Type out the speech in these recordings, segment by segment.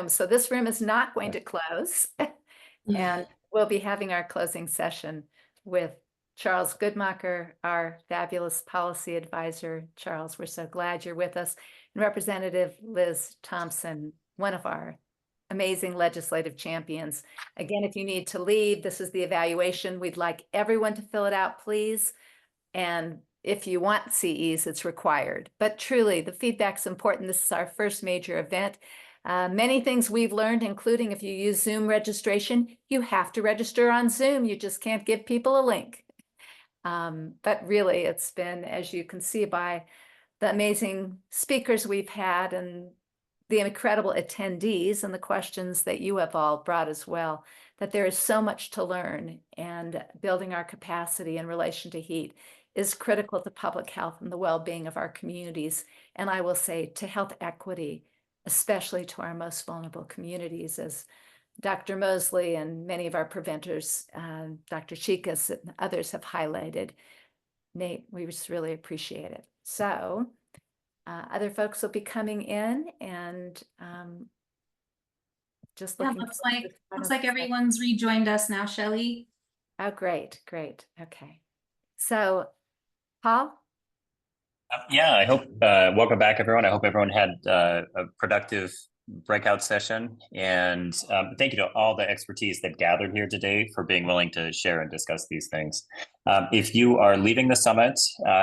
So this room is not going to close. And we'll be having our closing session with Charles Goodmacher, our fabulous policy advisor. Charles, we're so glad you're with us. And Representative Liz Thompson, one of our amazing legislative champions. Again, if you need to leave, this is the evaluation. We'd like everyone to fill it out, please. And if you want CEs, it's required. But truly, the feedback's important. This is our first major event. Many things we've learned, including if you use Zoom registration, you have to register on Zoom. You just can't give people a link. But really, it's been, as you can see by the amazing speakers we've had and the incredible attendees and the questions that you have all brought as well, that there is so much to learn, and building our capacity in relation to heat is critical to public health and the well-being of our communities. And I will say to health equity, especially to our most vulnerable communities, as Dr. Mosley and many of our preventers, Dr. Chikas and others have highlighted. Nate, we just really appreciate it. So other folks will be coming in, and just looking. Yeah, looks like everyone's rejoined us now, Shelley. Oh, great. Okay. So, Paul? Yeah, I hope, welcome back, everyone. I hope everyone had a productive breakout session. And thank you to all the expertise that gathered here today for being willing to share and discuss these things. If you are leaving the summit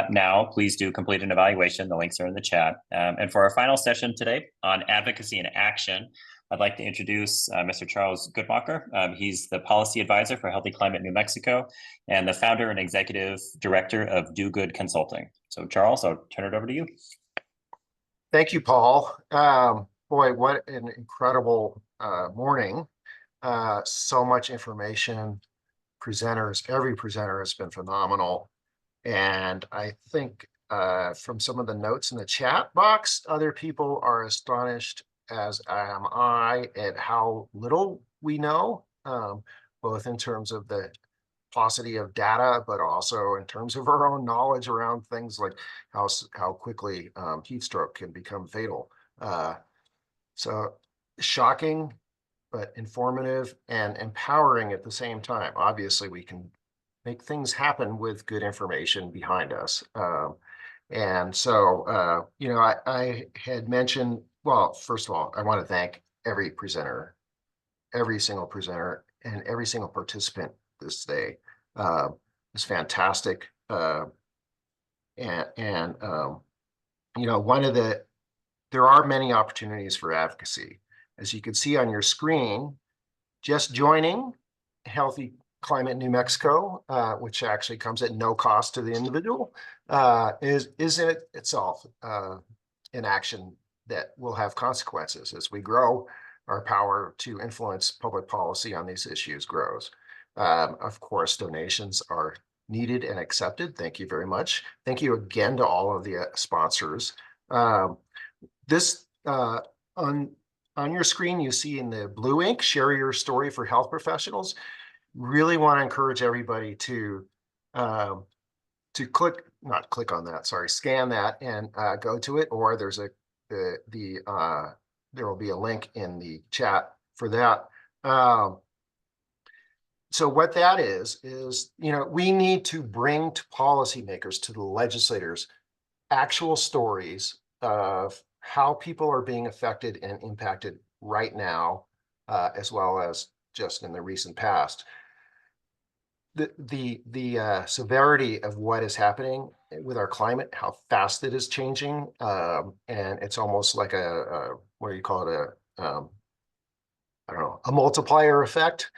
now, please do complete an evaluation. The links are in the chat. And for our final session today on advocacy and action, I'd like to introduce Mr. Charles Goodmacher. He's the policy advisor for Healthy Climate New Mexico and the founder and executive director of Do Good Consulting. So Charles, I'll turn it over to you. Thank you, Paul. Boy, what an incredible morning. So much information. Presenters, every presenter has been phenomenal. And I think from some of the notes in the chat box, other people are astonished, as am I, at how little we know, both in terms of the paucity of data, but also in terms of our own knowledge around things like how quickly heat stroke can become fatal. So shocking, but informative and empowering at the same time. Obviously, we can make things happen with good information behind us. And so, you know, I had mentioned, well, first of all, I want to thank every presenter, every single presenter, and every single participant this day. It's fantastic. You know, there are many opportunities for advocacy. As you can see on your screen, just joining Healthy Climate New Mexico, which actually comes at no cost to the individual, is in itself an action that will have consequences as we grow. Our power to influence public policy on these issues grows. Of course, donations are needed and accepted. Thank you very much. Thank you again to all of the sponsors. This on your screen, you see in the blue ink, share your story for health professionals. Really want to encourage everybody to not click on that, sorry, scan that and go to it, or there's there will be a link in the chat for that. So what that is, you know, we need to bring to policymakers, to the legislators, actual stories of how people are being affected and impacted right now, as well as just in the recent past. The severity of what is happening with our climate, how fast it is changing, and it's almost like what do you call it? I don't know, a multiplier effect.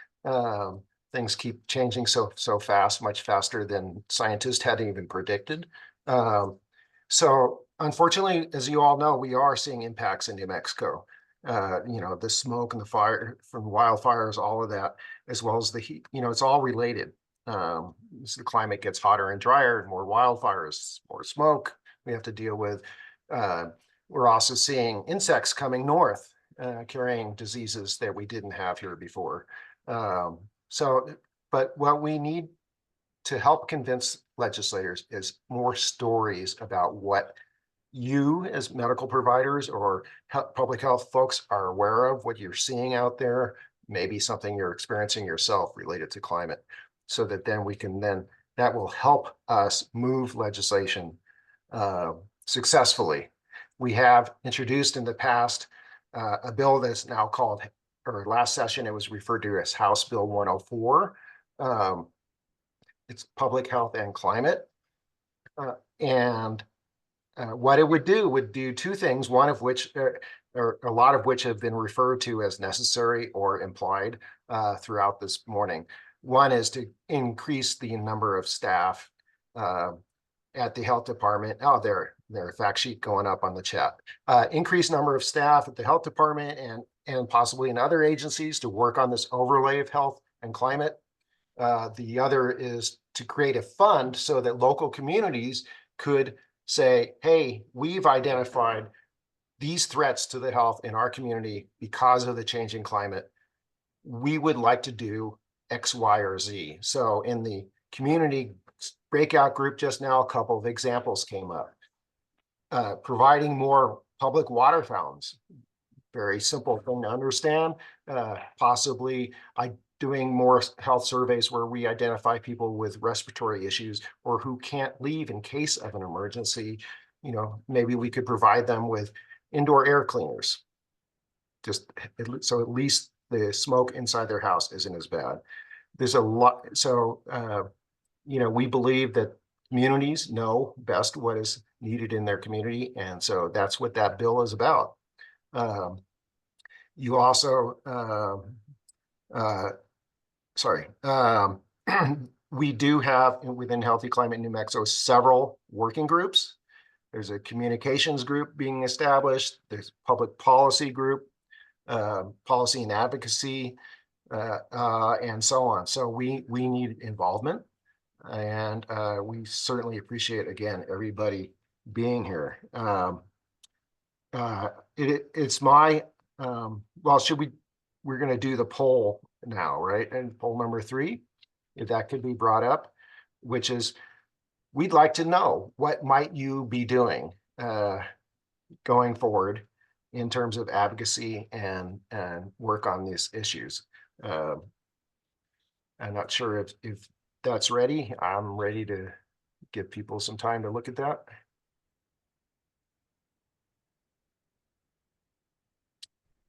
Things keep changing so fast, much faster than scientists had even predicted. So unfortunately, as you all know, we are seeing impacts in New Mexico. You know, the smoke and the fire from wildfires, all of that, as well as the heat, you know, it's all related. As the climate gets hotter and drier, more wildfires, more smoke we have to deal with. We're also seeing insects coming north, carrying diseases that we didn't have here before. But what we need to help convince legislators is more stories about what you as medical providers or public health folks are aware of, what you're seeing out there, maybe something you're experiencing yourself related to climate, so that then that will help us move legislation successfully. We have introduced in the past a bill that's now called, or last session, it was referred to as House Bill 104. It's public health and climate. What it would do two things, one of which, or a lot of which have been referred to as necessary or implied throughout this morning. One is to increase the number of staff at the health department. Oh, their fact sheet going up on the chat. Increased number of staff at the health department and possibly in other agencies to work on this overlay of health and climate. The other is to create a fund so that local communities could say, hey, we've identified these threats to the health in our community because of the changing climate. We would like to do X, Y, or Z. So in the community breakout group just now, a couple of examples came up. Providing more public water fountains, very simple thing to understand. Possibly doing more health surveys where we identify people with respiratory issues or who can't leave in case of an emergency. You know, maybe we could provide them with indoor air cleaners, so at least the smoke inside their house isn't as bad. There's a lot. So, you know, we believe that communities know best what is needed in their community. And so that's what that bill is about. You also, we do have within Healthy Climate New Mexico several working groups. There's a communications group being established. There's public policy group, policy and advocacy, and so on. So we need involvement, and we certainly appreciate, again, everybody being here. It's my, well, we're going to do the poll now, right? And poll number 3, if that could be brought up, which is, we'd like to know what might you be doing going forward in terms of advocacy and work on these issues. I'm not sure if that's ready. I'm ready to give people some time to look at that.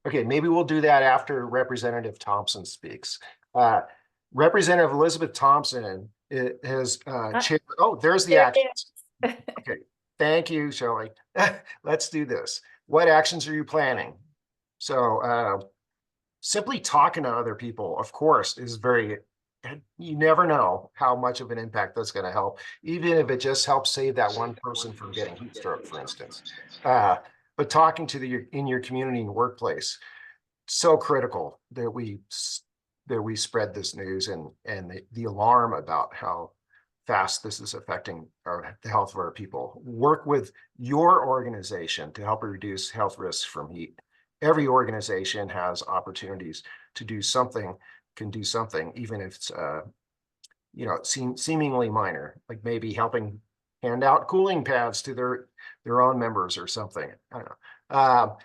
Okay, maybe we'll do that after Representative Thompson speaks. Representative Elizabeth Thompson has chaired. Oh, there's the action. Okay, thank you, Shelley. Let's do this. What actions are you planning? So simply talking to other people, of course, is very, you never know how much of an impact that's going to help, even if it just helps save that one person from getting heat stroke, for instance. But talking to in your community and workplace, so critical that we spread this news and the alarm about how fast this is affecting the health of our people. Work with your organization to help reduce health risks from heat. Every organization has opportunities to do something, can do something, even if it's you know, seemingly minor, like maybe helping hand out cooling pads to their own members or something. I don't know.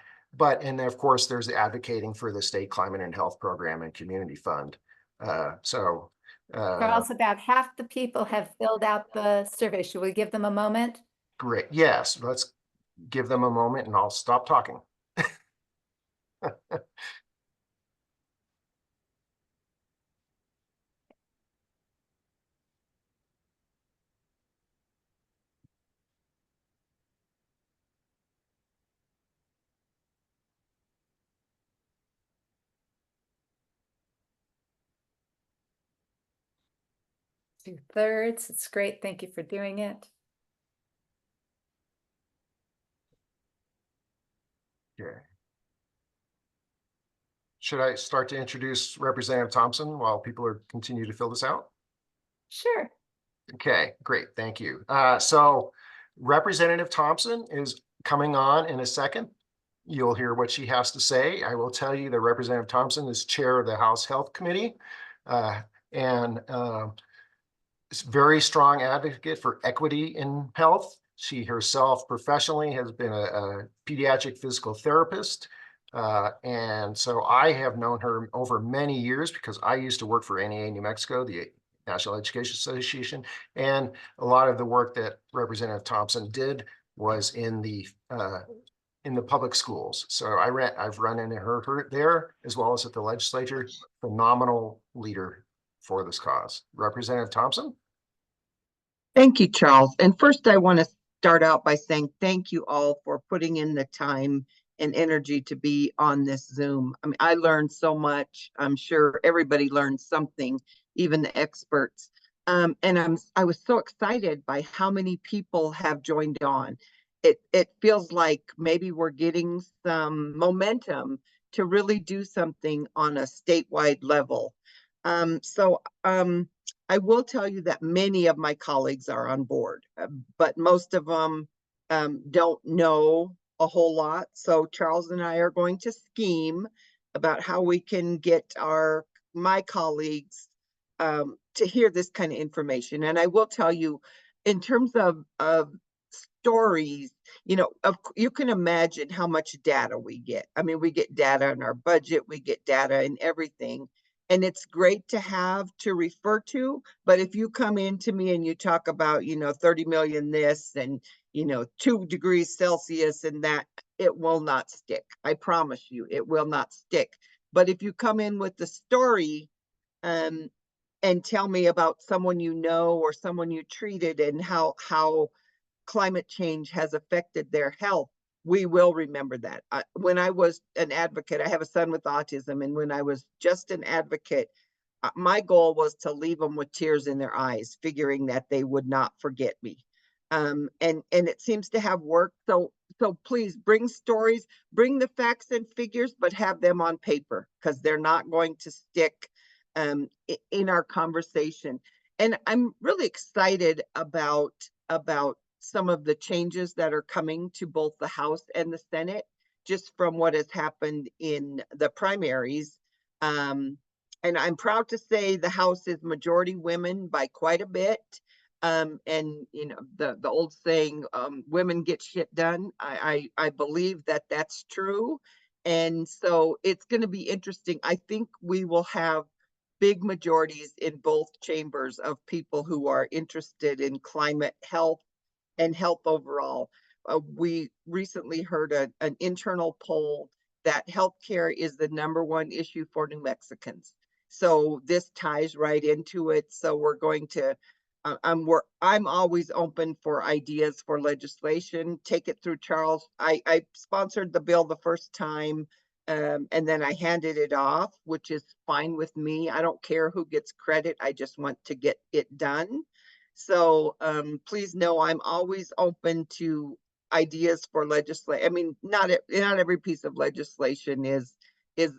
And of course, there's the advocating for the state climate and health program and community fund. Charles, about half the people have filled out the survey. Should we give them a moment? Great. Yes, let's give them a moment and I'll stop talking. Two-thirds. It's great. Thank you for doing it. Okay. Should I start to introduce Representative Thompson while people continue to fill this out? Sure. Okay, great. Thank you. So Representative Thompson is coming on in a second. You'll hear what she has to say. I will tell you that Representative Thompson is chair of the House Health Committee and is very strong advocate for equity in health She herself professionally has been a pediatric physical therapist. And so I have known her over many years because I used to work for NEA New Mexico, the National Education Association. And a lot of the work that Representative Thompson did was in the public schools. So I've run into her there as well as at the legislature. Phenomenal leader for this cause. Representative Thompson? Thank you, Charles. And first, I want to start out by saying thank you all for putting in the time and energy to be on this Zoom. I mean, I learned so much. I'm sure everybody learned something, even the experts. And I was so excited by how many people have joined on. It feels like maybe we're getting some momentum to really do something on a statewide level. I will tell you that many of my colleagues are on board, but most of them don't know a whole lot. So Charles and I are going to scheme about how we can get my colleagues to hear this kind of information. And I will tell you, in terms of stories, you can imagine how much data we get. I mean, we get data in our budget, we get data in everything. And it's great to have to refer to, but if you come into me and you talk about, 30 million this and, 2 degrees Celsius and that, it will not stick. I promise you, it will not stick. But if you come in with the story and tell me about someone you know or someone you treated and how climate change has affected their health, we will remember that. When I was an advocate, I have a son with autism, and when I was just an advocate, my goal was to leave them with tears in their eyes, figuring that they would not forget me. And it seems to have worked. So please bring stories, bring the facts and figures, but have them on paper because they're not going to stick in our conversation. And I'm really excited about some of the changes that are coming to both the House and the Senate, just from what has happened in the primaries. And I'm proud to say the House is majority women by quite a bit. And the old saying, women get shit done. I believe that that's true. And so it's going to be interesting. I think we will have big majorities in both chambers of people who are interested in climate health and health overall. We recently heard an internal poll that healthcare is the #1 issue for New Mexicans. So this ties right into it. So we're going to, I'm always open for ideas for legislation. Take it through Charles. I sponsored the bill the first time, and then I handed it off, which is fine with me. I don't care who gets credit. I just want to get it done. So please know I'm always open to ideas for legislation. I mean, not every piece of legislation is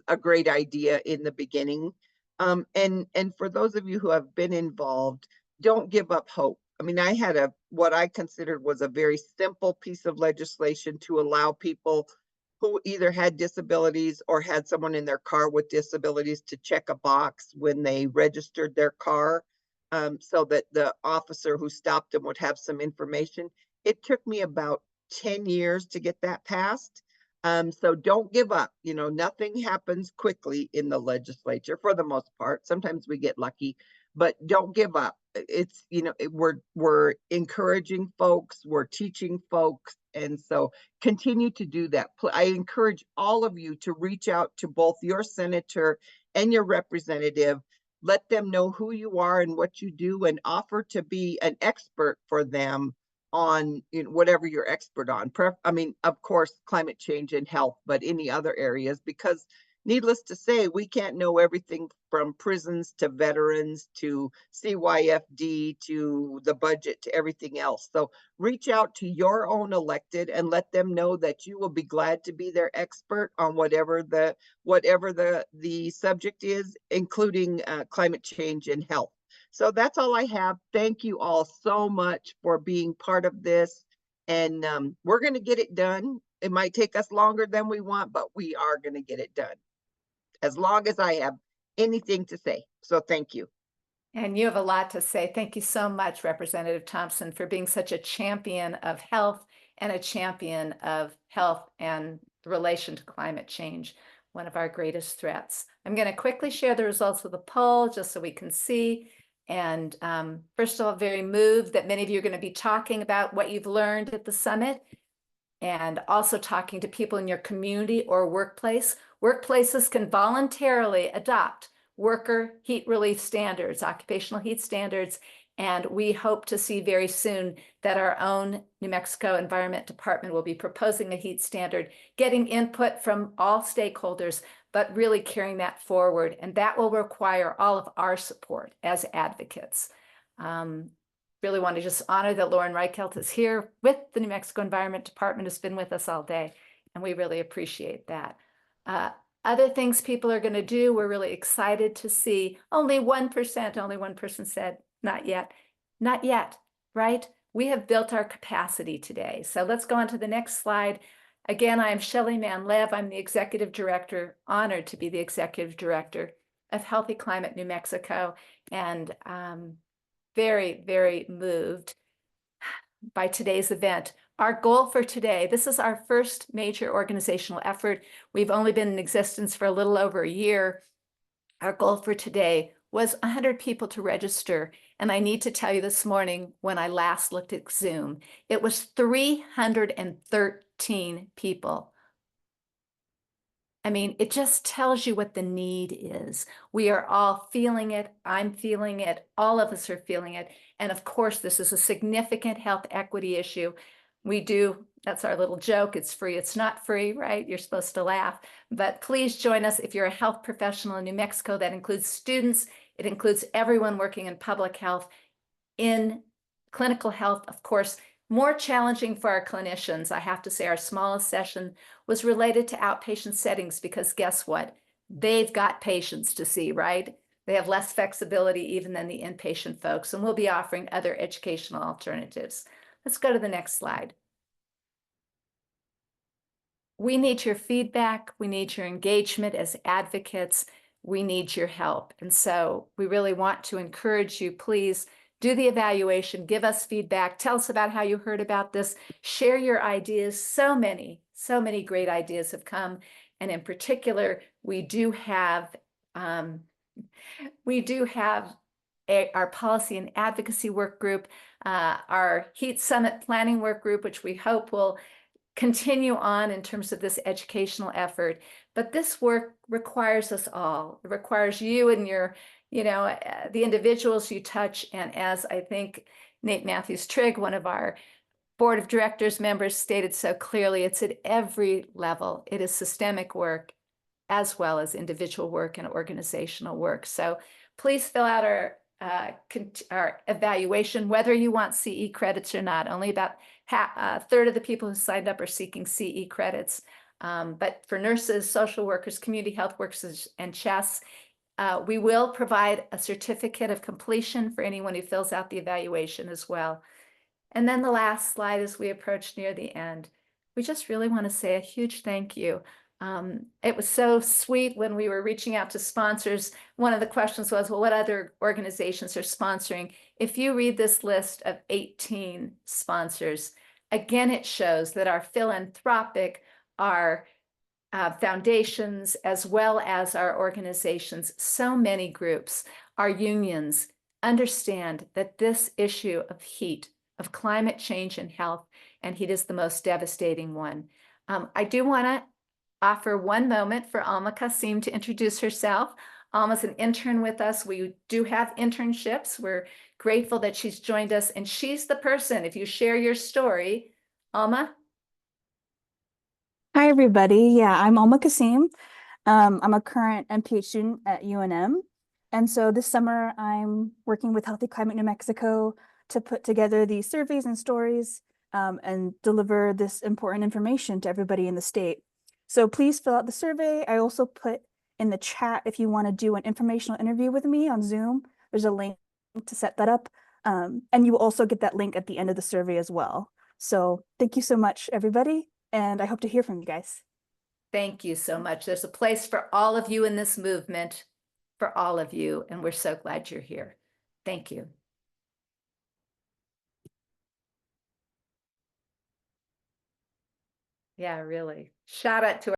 a great idea in the beginning. And for those of you who have been involved, don't give up hope. I mean, I had what I considered was a very simple piece of legislation to allow people who either had disabilities or had someone in their car with disabilities to check a box when they registered their car. So that the officer who stopped them would have some information. It took me about 10 years to get that passed. So don't give up. Nothing happens quickly in the legislature for the most part. Sometimes we get lucky, but don't give up. It's, we're encouraging folks, we're teaching folks. And so continue to do that. I encourage all of you to reach out to both your senator and your representative. Let them know who you are and what you do and offer to be an expert for them on whatever you're expert on. I mean, of course, climate change and health, but any other areas, because needless to say, we can't know everything from prisons to veterans to CYFD to the budget to everything else. So reach out to your own elected and let them know that you will be glad to be their expert on whatever the subject is, including climate change and health. So that's all I have. Thank you all so much for being part of this. And we're going to get it done. It might take us longer than we want, but we are going to get it done as long as I have anything to say. So thank you. And you have a lot to say. Thank you so much, Representative Thompson, for being such a champion of health and a champion of health and relation to climate change, one of our greatest threats. I'm going to quickly share the results of the poll just so we can see. And first of all, very moved that many of you are going to be talking about what you've learned at the summit and also talking to people in your community or workplace. Workplaces can voluntarily adopt worker heat relief standards, occupational heat standards, and we hope to see very soon that our own New Mexico Environment Department will be proposing a heat standard, getting input from all stakeholders, but really carrying that forward. And that will require all of our support as advocates. Really want to just honor that Lauren Reichelt is here with the New Mexico Environment Department, has been with us all day, and we really appreciate that. Other things people are going to do, we're really excited to see. Only 1% said, not yet. Not yet, right? We have built our capacity today. So let's go on to the next slide. Again, I'm Shelley Manlev. I'm the Executive Director, honored to be the Executive Director of Healthy Climate New Mexico, and very, very moved by today's event. Our goal for today, this is our first major organizational effort. We've only been in existence for a little over a year. Our goal for today was 100 people to register. And I need to tell you this morning, when I last looked at Zoom, it was 313 people. I mean, it just tells you what the need is. We are all feeling it. I'm feeling it. All of us are feeling it. And of course, this is a significant health equity issue. We do, that's our little joke. It's free. It's not free, right? You're supposed to laugh. But please join us if you're a health professional in New Mexico. That includes students. It includes everyone working in public health, in clinical health, of course. More challenging for our clinicians. I have to say our smallest session was related to outpatient settings because guess what? They've got patients to see, right? They have less flexibility even than the inpatient folks, and we'll be offering other educational alternatives. Let's go to the next slide. We need your feedback. We need your engagement as advocates. We need your help. And so we really want to encourage you, please do the evaluation, give us feedback, tell us about how you heard about this, share your ideas. So many great ideas have come. And in particular, we do have our policy and advocacy work group, our Heat Summit planning work group, which we hope will continue on in terms of this educational effort. But this work requires us all. It requires you and your, the individuals you touch. And as I think Nate Matthews-Trigg, one of our board of directors members, stated so clearly, it's at every level. It is systemic work as well as individual work and organizational work. So please fill out our evaluation, whether you want CE credits or not. Only about a third of the people who signed up are seeking CE credits. But for nurses, social workers, community health workers, and CHES, we will provide a certificate of completion for anyone who fills out the evaluation as well. And then the last slide as we approach near the end, we just really want to say a huge thank you. It was so sweet when we were reaching out to sponsors. One of the questions was, well, what other organizations are sponsoring? If you read this list of 18 sponsors, again, it shows that our philanthropic, our foundations, as well as our organizations, so many groups, our unions, understand that this issue of heat, of climate change and health, and heat is the most devastating one. I do want to offer one moment for Alma Kasim to introduce herself. Alma's an intern with us. We do have internships. We're grateful that she's joined us, and she's the person, if you share your story. Alma? Hi, everybody. Yeah, I'm Alma Kasim. I'm a current MPH student at UNM. And so this summer, I'm working with Healthy Climate New Mexico to put together these surveys and stories and deliver this important information to everybody in the state. So please fill out the survey. I also put in the chat if you want to do an informational interview with me on Zoom. There's a link to set that up. And you will also get that link at the end of the survey as well. So thank you so much, everybody. And I hope to hear from you guys. Thank you so much. There's a place for all of you in this movement, for all of you, and we're so glad you're here. Thank you. Yeah, really. Shout out to